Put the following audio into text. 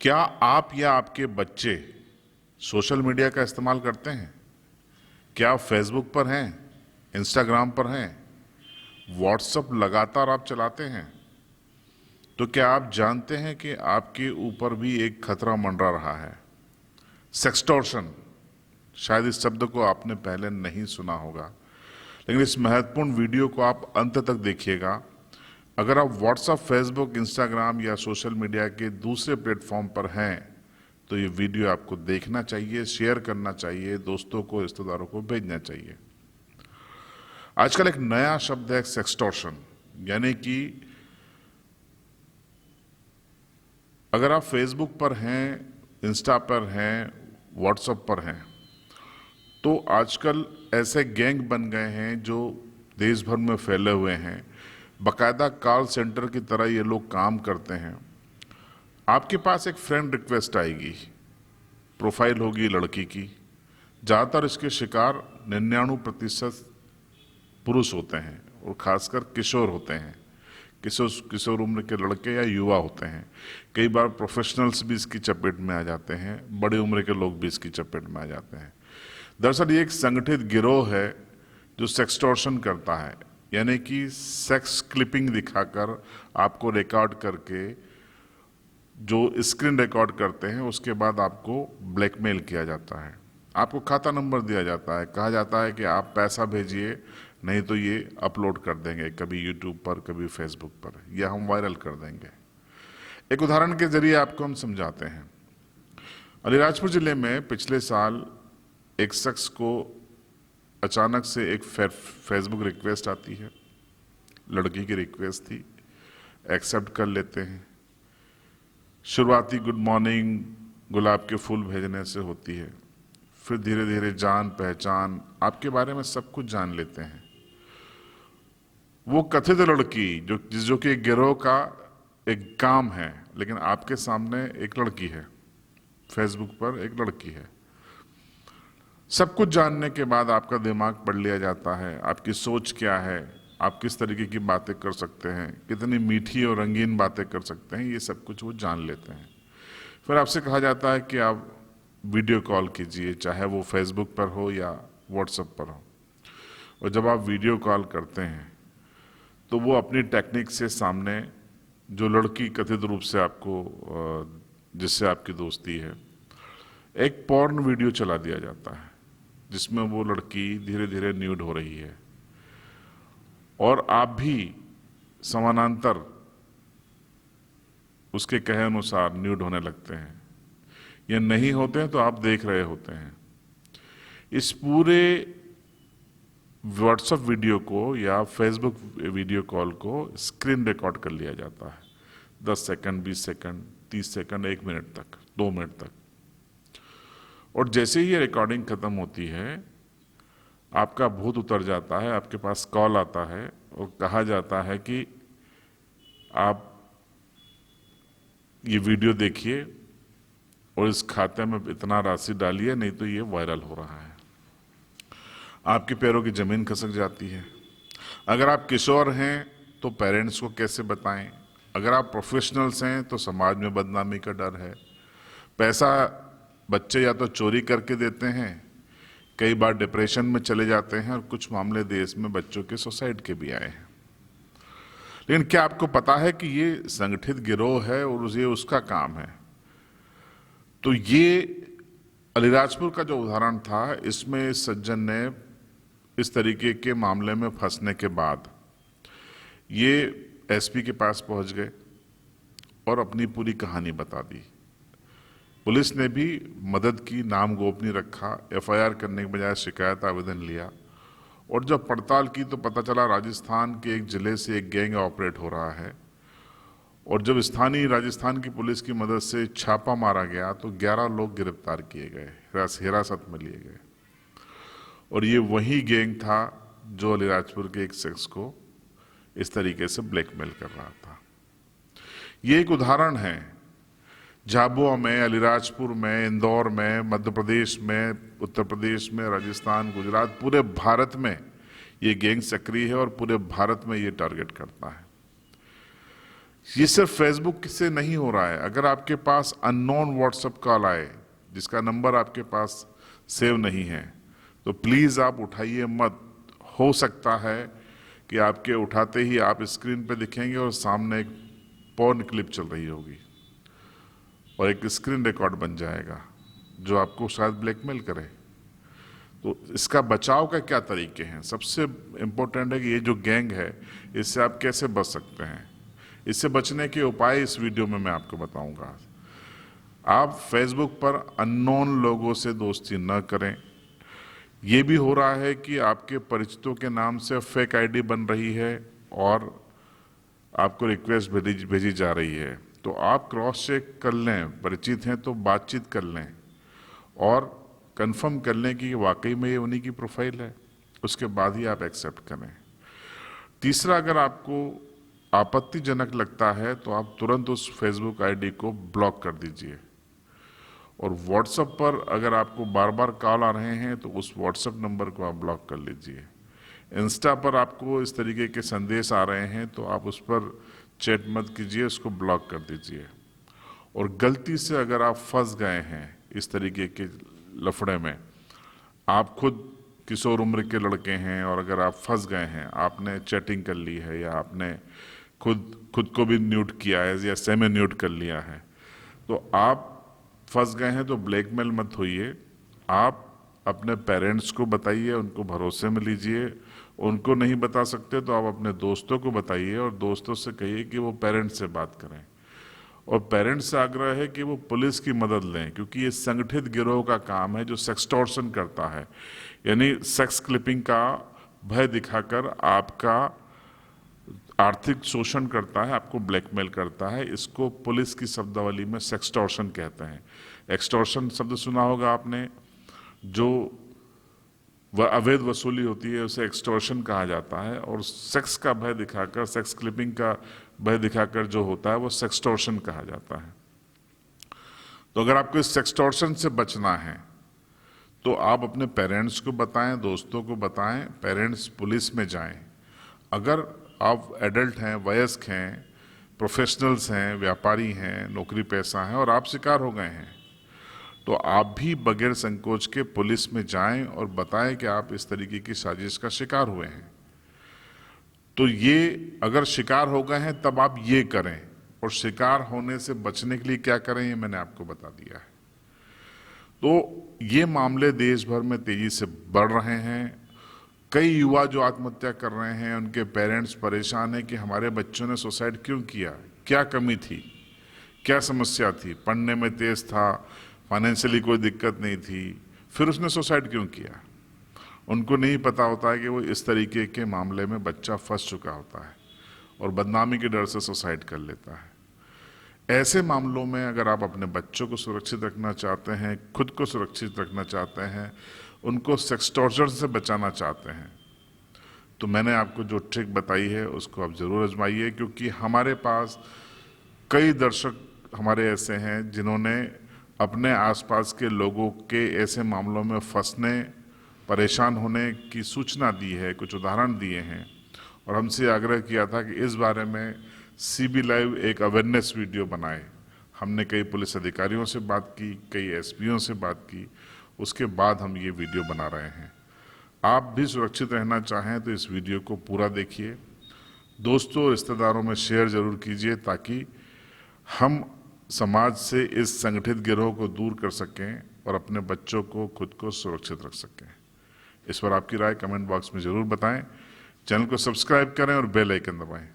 क्या आप या आपके बच्चे सोशल मीडिया का इस्तेमाल करते हैं? क्या आप फेसबुक पर हैं, इंस्टाग्राम पर हैं, व्हाट्सएप लगातार आप चलाते हैं? तो क्या आप जानते हैं कि आपके ऊपर भी एक खतरा मंडरा रहा है, सेक्सटॉर्शन? शायद इस शब्द को आपने पहले नहीं सुना होगा, लेकिन इस महत्वपूर्ण वीडियो को आप अंत तक देखिएगा। अगर आप व्हाट्सएप, फेसबुक, इंस्टाग्राम या सोशल मीडिया के दूसरे प्लेटफॉर्म पर हैं तो ये वीडियो आपको देखना चाहिए, शेयर करना चाहिए, दोस्तों को, रिश्तेदारों को भेजना चाहिए। आजकल एक नया शब्द है सेक्सटॉर्शन, यानी कि अगर आप फेसबुक पर हैं, इंस्टा पर हैं, व्हाट्सएप पर हैं, तो आजकल ऐसे गैंग बन गए हैं जो देश भर में फैले हुए हैं। बाकायदा कॉल सेंटर की तरह ये लोग काम करते हैं। आपके पास एक फ्रेंड रिक्वेस्ट आएगी, प्रोफाइल होगी लड़की की। ज़्यादातर इसके शिकार 99% पुरुष होते हैं और खासकर किशोर होते हैं। किशोर उम्र के लड़के या युवा होते हैं। कई बार प्रोफेशनल्स भी इसकी चपेट में आ जाते हैं, बड़े उम्र के लोग भी इसकी चपेट में आ जाते हैं। दरअसल ये एक संगठित गिरोह है जो सेक्सटॉर्शन करता है, यानी कि सेक्स क्लिपिंग दिखाकर आपको रिकॉर्ड करके, जो स्क्रीन रिकॉर्ड करते हैं, उसके बाद आपको ब्लैकमेल किया जाता है। आपको खाता नंबर दिया जाता है, कहा जाता है कि आप पैसा भेजिए, नहीं तो ये अपलोड कर देंगे कभी यूट्यूब पर, कभी फेसबुक पर, या हम वायरल कर देंगे। एक उदाहरण के जरिए आपको हम समझाते हैं। अलीराजपुर जिले में पिछले साल एक शख्स को अचानक से एक फेसबुक रिक्वेस्ट आती है। लड़की की रिक्वेस्ट थी, एक्सेप्ट कर लेते हैं। शुरुआती गुड मॉर्निंग गुलाब के फूल भेजने से होती है, फिर धीरे धीरे जान पहचान, आपके बारे में सब कुछ जान लेते हैं। वो कथित लड़की जो कि एक गिरोह का एक काम है, लेकिन आपके सामने एक लड़की है, फेसबुक पर एक लड़की है। सब कुछ जानने के बाद आपका दिमाग पढ़ लिया जाता है, आपकी सोच क्या है, आप किस तरीके की बातें कर सकते हैं, कितनी मीठी और रंगीन बातें कर सकते हैं, ये सब कुछ वो जान लेते हैं। फिर आपसे कहा जाता है कि आप वीडियो कॉल कीजिए, चाहे वो फेसबुक पर हो या व्हाट्सएप पर हो। और जब आप वीडियो कॉल करते हैं तो वो अपनी टेक्निक से सामने जो लड़की कथित रूप से जिससे आपकी दोस्ती है, एक पॉर्न वीडियो चला दिया जाता है जिसमें वो लड़की धीरे धीरे न्यूड हो रही है और आप भी समानांतर उसके कहे अनुसार न्यूड होने लगते हैं, या नहीं होते हैं तो आप देख रहे होते हैं। इस पूरे व्हाट्सएप वीडियो को या फेसबुक वीडियो कॉल को स्क्रीन रिकॉर्ड कर लिया जाता है, 10 सेकंड, 20 सेकंड, 30 सेकंड, 1 मिनट तक, 2 मिनट तक। और जैसे ही ये रिकॉर्डिंग खत्म होती है, आपका भूत उतर जाता है, आपके पास कॉल आता है और कहा जाता है कि आप ये वीडियो देखिए और इस खाते में इतना राशि डालिए, नहीं तो ये वायरल हो रहा है। आपके पैरों की जमीन खिसक जाती है। अगर आप किशोर हैं तो पेरेंट्स को कैसे बताएं? अगर आप प्रोफेशनल्स हैं तो समाज में बदनामी का डर है। पैसा बच्चे या तो चोरी करके देते हैं, कई बार डिप्रेशन में चले जाते हैं, और कुछ मामले देश में बच्चों के सुसाइड के भी आए हैं। लेकिन क्या आपको पता है कि ये संगठित गिरोह है और ये उसका काम है? तो ये अलीराजपुर का जो उदाहरण था, इसमें इस सज्जन ने इस तरीके के मामले में फंसने के बाद ये एसपी के पास पहुंच गए और अपनी पूरी कहानी बता दी। पुलिस ने भी मदद की, नाम गोपनीय रखा, एफआईआर करने के बजाय शिकायत आवेदन लिया, और जब पड़ताल की तो पता चला राजस्थान के एक जिले से एक गैंग ऑपरेट हो रहा है। और जब स्थानीय राजस्थान की पुलिस की मदद से छापा मारा गया तो 11 लोग गिरफ्तार किए गए, हिरासत में लिए गए। और ये वही गैंग था जो अलीराजपुर के एक शख्स को इस तरीके से ब्लैकमेल कर रहा था। ये एक उदाहरण है। झाबुआ में, अलीराजपुर में, इंदौर में, मध्य प्रदेश में, उत्तर प्रदेश में, राजस्थान, गुजरात, पूरे भारत में ये गैंग सक्रिय है और पूरे भारत में ये टारगेट करता है। ये सिर्फ फेसबुक से नहीं हो रहा है। अगर आपके पास अननोन व्हाट्सएप कॉल आए जिसका नंबर आपके पास सेव नहीं है तो प्लीज़ आप उठाइए मत। हो सकता है कि आपके उठाते ही आप स्क्रीन पे दिखेंगे और सामने एक पॉर्न क्लिप चल रही होगी और एक स्क्रीन रिकॉर्ड बन जाएगा जो आपको शायद ब्लैकमेल करे। तो इसका बचाव का क्या तरीके हैं? सबसे इम्पोर्टेंट है कि ये जो गैंग है इससे आप कैसे बच सकते हैं। इससे बचने के उपाय इस वीडियो में मैं आपको बताऊंगा। आप फेसबुक पर अननोन लोगों से दोस्ती न करें। ये भी हो रहा है कि आपके परिचितों के नाम से फेक आईडी बन रही है और आपको रिक्वेस्ट भेजी जा रही है, तो आप क्रॉस चेक कर लें। परिचित हैं तो बातचीत कर लें और कंफर्म कर लें कि वाकई में ये उन्हीं की प्रोफाइल है, उसके बाद ही आप एक्सेप्ट करें। तीसरा, अगर आपको आपत्तिजनक लगता है तो आप तुरंत उस फेसबुक आईडी को ब्लॉक कर दीजिए। और व्हाट्सएप पर अगर आपको बार बार कॉल आ रहे हैं तो उस व्हाट्सएप नंबर को आप ब्लॉक कर लीजिए। इंस्टा पर आपको इस तरीके के संदेश आ रहे हैं तो आप उस पर चैट मत कीजिए, उसको ब्लॉक कर दीजिए। और गलती से अगर आप फंस गए हैं इस तरीके के लफड़े में, आप खुद किशोर उम्र के लड़के हैं और अगर आप फंस गए हैं, आपने चैटिंग कर ली है या आपने खुद को भी न्यूट किया है या सेमी न्यूट कर लिया है, तो आप फंस गए हैं तो ब्लैकमेल मत होइए। आप अपने पेरेंट्स को बताइए, उनको भरोसे में लीजिए। उनको नहीं बता सकते तो आप अपने दोस्तों को बताइए और दोस्तों से कहिए कि वो पेरेंट्स से बात करें। और पेरेंट्स से आग्रह है कि वो पुलिस की मदद लें, क्योंकि ये संगठित गिरोह का काम है जो सेक्सटॉर्शन करता है, यानी सेक्स क्लिपिंग का भय दिखाकर आपका आर्थिक शोषण करता है, आपको ब्लैकमेल करता है। इसको पुलिस की शब्दावली में सेक्सटॉर्शन कहते हैं। एक्सटॉर्शन शब्द सुना होगा आपने, जो अवैध वसूली होती है उसे एक्सटॉर्शन कहा जाता है। और सेक्स का भय दिखाकर, सेक्स क्लिपिंग का भय दिखाकर जो होता है वो सेक्सटॉर्शन कहा जाता है। तो अगर आपको इस सेक्सटॉर्शन से बचना है तो आप अपने पेरेंट्स को बताएं, दोस्तों को बताएं, पेरेंट्स पुलिस में जाएं। अगर आप एडल्ट हैं, वयस्क हैं, प्रोफेशनल्स हैं, व्यापारी हैं, नौकरी पेशा हैं और आप शिकार हो गए हैं, तो आप भी बगैर संकोच के पुलिस में जाएं और बताएं कि आप इस तरीके की साजिश का शिकार हुए हैं। तो ये अगर शिकार हो गए हैं तब आप ये करें, और शिकार होने से बचने के लिए क्या करें ये मैंने आपको बता दिया है। तो ये मामले देश भर में तेजी से बढ़ रहे हैं। कई युवा जो आत्महत्या कर रहे हैं, उनके पेरेंट्स परेशान हैं कि हमारे बच्चों ने सुसाइड क्यों किया, क्या कमी थी, क्या समस्या थी, पढ़ने में तेज था, फाइनेंशियली कोई दिक्कत नहीं थी, फिर उसने सुसाइड क्यों किया। उनको नहीं पता होता है कि वो इस तरीके के मामले में बच्चा फंस चुका होता है और बदनामी के डर से सुसाइड कर लेता है। ऐसे मामलों में अगर आप अपने बच्चों को सुरक्षित रखना चाहते हैं, खुद को सुरक्षित रखना चाहते हैं, उनको सेक्सटॉर्शन से बचाना चाहते हैं, तो मैंने आपको जो ट्रिक बताई है उसको आप ज़रूर आजमाइए। क्योंकि हमारे पास कई दर्शक हमारे ऐसे हैं जिन्होंने अपने आसपास के लोगों के ऐसे मामलों में फंसने, परेशान होने की सूचना दी है, कुछ उदाहरण दिए हैं और हमसे आग्रह किया था कि इस बारे में CB लाइव एक अवेयरनेस वीडियो बनाए। हमने कई पुलिस अधिकारियों से बात की, कई SPओं से बात की, उसके बाद हम ये वीडियो बना रहे हैं। आप भी सुरक्षित रहना चाहें तो इस वीडियो को पूरा देखिए, दोस्तों रिश्तेदारों में शेयर ज़रूर कीजिए ताकि हम समाज से इस संगठित गिरोह को दूर कर सकें और अपने बच्चों को, खुद को सुरक्षित रख सकें। इस पर आपकी राय कमेंट बॉक्स में ज़रूर बताएं। चैनल को सब्सक्राइब करें और बेल आइकन दबाएं।